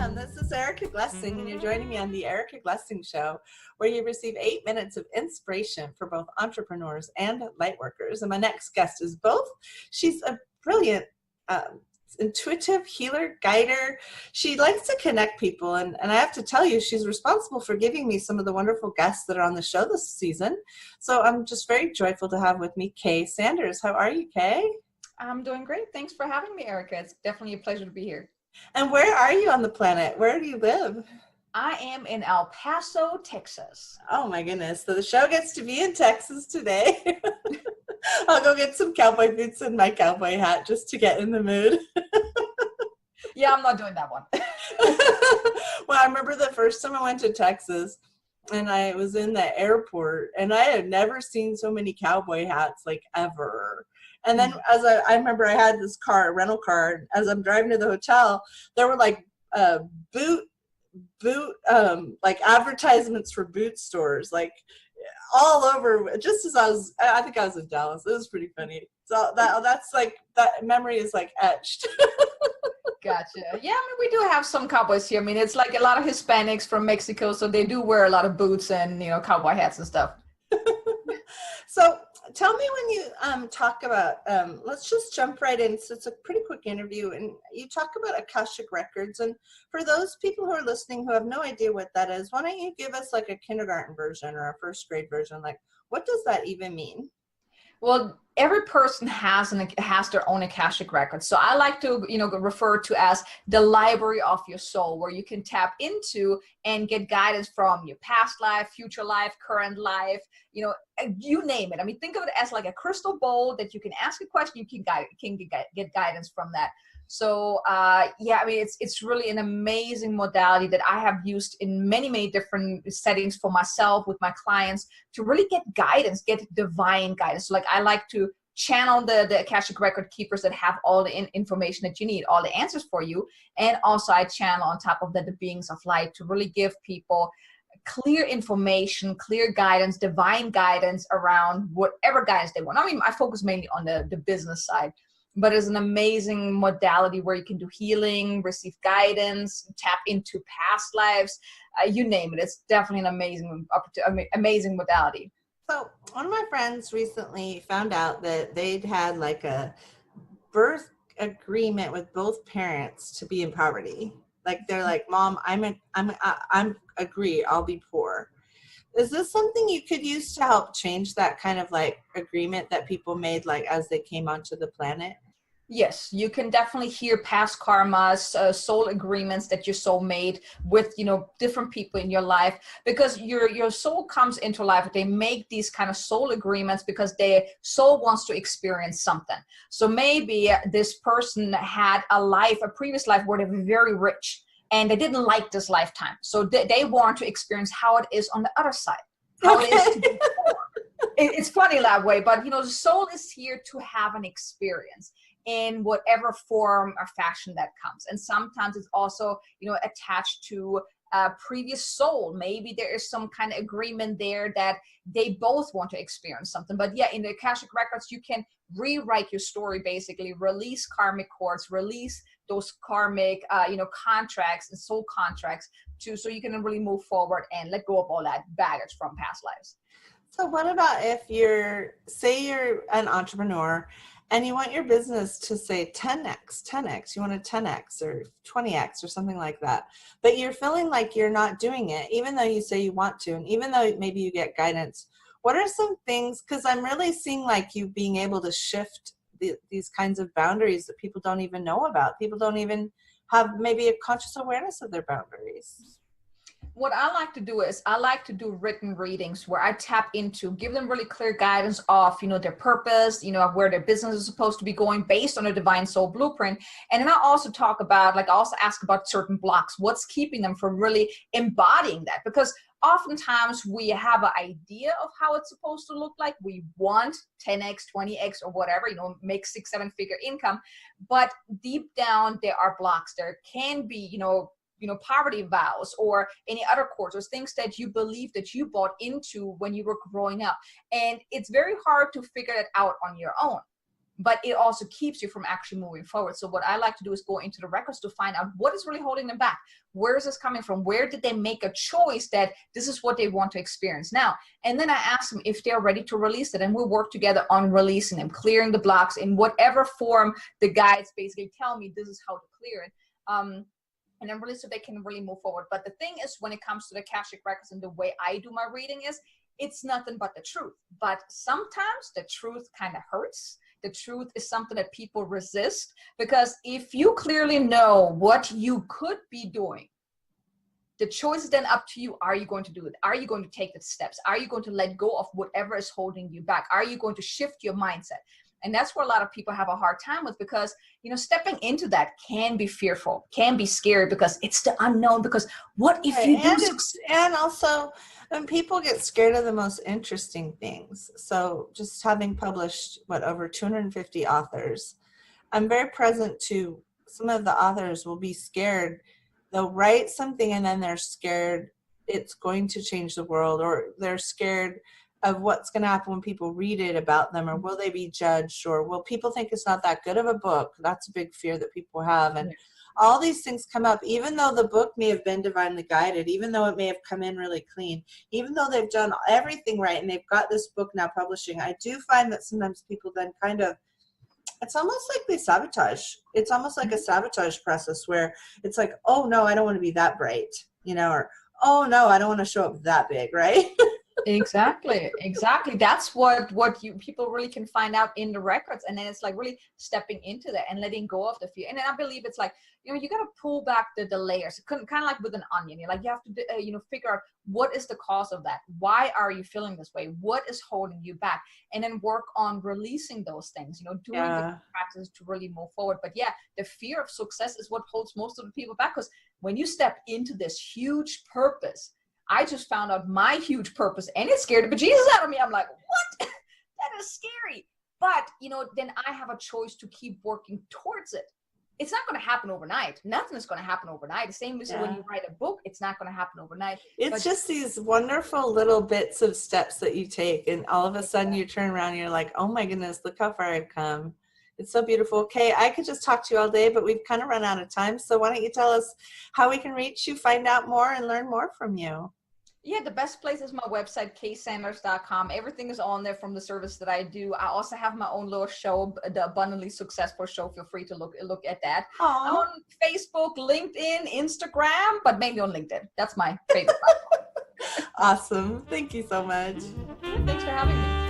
Welcome. This is Erica Glessing, and you're joining me on the Erica Glessing Show, where you receive 8 minutes of inspiration for both entrepreneurs and lightworkers. And my next guest is both. She's a brilliant, intuitive healer, guider. She likes to connect people, and I have to tell you, she's responsible for giving me some of the wonderful guests that are on the show this season. So I'm just very joyful to have with me Kay Sanders. How are you, Kay? I'm doing great. Thanks for having me, Erica. It's definitely a pleasure to be here. And where are you on the planet? Where do you live? I am in El Paso, Texas. Oh my goodness. So the show gets to be in Texas today. I'll go get some cowboy boots and my cowboy hat just to get in the mood. Yeah, I'm not doing that one. Well, I remember the first time I went to Texas and I was in the airport and I had never seen so many cowboy hats like ever. And then as I remember I had this car, a rental car, and as I'm driving to the hotel, there were like boot like advertisements for boot stores, like all over, just as I think I was in Dallas. It was pretty funny. So that's like, that memory is like etched. Gotcha. Yeah, I mean, we do have some cowboys here. I mean, it's like a lot of Hispanics from Mexico, so they do wear a lot of boots and, cowboy hats and stuff. So tell me when you talk about, let's just jump right in. So it's a pretty quick interview, and you talk about Akashic records. And for those people who are listening who have no idea what that is, why don't you give us like a kindergarten version or a first grade version? Like, what does that even mean? Well, every person has their own Akashic record. So I like to, refer to as the library of your soul, where you can tap into and get guidance from your past life, future life, current life, you name it. I mean, think of it as like a crystal bowl that you can ask a question, you can get guidance from that. So yeah, I mean, it's really an amazing modality that I have used in many, many different settings for myself, with my clients, to really get guidance, get divine guidance. So like, I like to channel the Akashic record keepers that have all the information that you need, all the answers for you. And also I channel on top of that the beings of light to really give people clear information, clear guidance, divine guidance around whatever guidance they want. I mean, I focus mainly on the business side, but it's an amazing modality where you can do healing, receive guidance, tap into past lives, you name it. It's definitely an amazing modality. So one of my friends recently found out that they'd had like a birth agreement with both parents to be in poverty. Like they're like, Mom, I'm agree, I'll be poor. Is this something you could use to help change that kind of like agreement that people made like as they came onto the planet? Yes, you can definitely hear past karmas, soul agreements that your soul made with, different people in your life, because your soul comes into life. They make these kind of soul agreements because their soul wants to experience something. So maybe this person had a previous life where they were very rich and they didn't like this lifetime. So they want to experience how it is on the other side, how it is to be poor. It's funny that way, but the soul is here to have an experience in whatever form or fashion that comes. And sometimes it's also, attached to a previous soul. Maybe there is some kind of agreement there that they both want to experience something. But yeah, in the Akashic records, you can rewrite your story, basically release karmic cords, release those karmic, contracts and soul contracts so you can really move forward and let go of all that baggage from past lives. So what about if you're an entrepreneur and you want your business to say 10x, you want a 10x or 20x or something like that, but you're feeling like you're not doing it, even though you say you want to, and even though maybe you get guidance, what are some things, because I'm really seeing like you being able to shift these kinds of boundaries that people don't even know about. People don't even have maybe a conscious awareness of their boundaries. What I like to do is I like to do written readings where I tap into, give them really clear guidance of, their purpose, where their business is supposed to be going based on a divine soul blueprint. And then I also talk about, I also ask about certain blocks, what's keeping them from really embodying that? Because oftentimes we have an idea of how it's supposed to look like. We want 10x, 20x or whatever, make 6-7 figure income. But deep down, there are blocks. There can be, poverty vows or any other cords or things that you believe that you bought into when you were growing up. And it's very hard to figure it out on your own. but it also keeps you from actually moving forward. So what I like to do is go into the records to find out what is really holding them back. Where is this coming from? Where did they make a choice that this is what they want to experience now? And then I ask them if they're ready to release it, and we'll work together on releasing them, clearing the blocks in whatever form the guides basically tell me this is how to clear it. And then really so they can really move forward. But the thing is, when it comes to the Akashic records and the way I do my reading is, it's nothing but the truth. But sometimes the truth kind of hurts. The truth is something that people resist, because if you clearly know what you could be doing, the choice is then up to you. Are you going to do it? Are you going to take the steps? Are you going to let go of whatever is holding you back? Are you going to shift your mindset? And that's where a lot of people have a hard time with, because, you know, stepping into that can be fearful, can be scary, because it's the unknown. Because what if you do? And also, when people get scared of the most interesting things. So just having published, over 250 authors, I'm very present to some of the authors will be scared. They'll write something and then they're scared it's going to change the world, or they're scared of what's going to happen when people read it about them, or will they be judged, or will people think it's not that good of a book? That's a big fear that people have. And all these things come up, even though the book may have been divinely guided, even though it may have come in really clean, even though they've done everything right and they've got this book now publishing. I do find that sometimes people then kind of, it's almost like they sabotage. It's almost like a sabotage process where it's like, oh no, I don't want to be that bright, you know, or oh no, I don't want to show up that big, right? Exactly. That's what you people really can find out in the records. And then it's like really stepping into that and letting go of the fear. And then I believe it's like, you know, you got to pull back the layers, kind of like with an onion. You're like, you have to figure out what is the cause of that. Why are you feeling this way? What is holding you back? And then work on releasing those things, you know, doing the practices to really move forward. But yeah, the fear of success is what holds most of the people back, because when you step into this huge purpose, I just found out my huge purpose, and it scared the bejesus out of me. I'm like, what? That is scary. But, you know, then I have a choice to keep working towards it. It's not going to happen overnight. Nothing is going to happen overnight. The same as when you write a book, it's not going to happen overnight. It's just these wonderful little bits of steps that you take, and all of a sudden you turn around and you're like, oh my goodness, look how far I've come. It's so beautiful. Okay, I could just talk to you all day, but we've kind of run out of time. So why don't you tell us how we can reach you, find out more, and learn more from you? Yeah, the best place is my website, ksanders.com. Everything is on there from the service that I do. I also have my own little show, the Abundantly Successful Show. Feel free to look at that. Aww. I'm on Facebook, LinkedIn, Instagram, but mainly on LinkedIn. That's my favorite platform. Awesome. Thank you so much. Thanks for having me.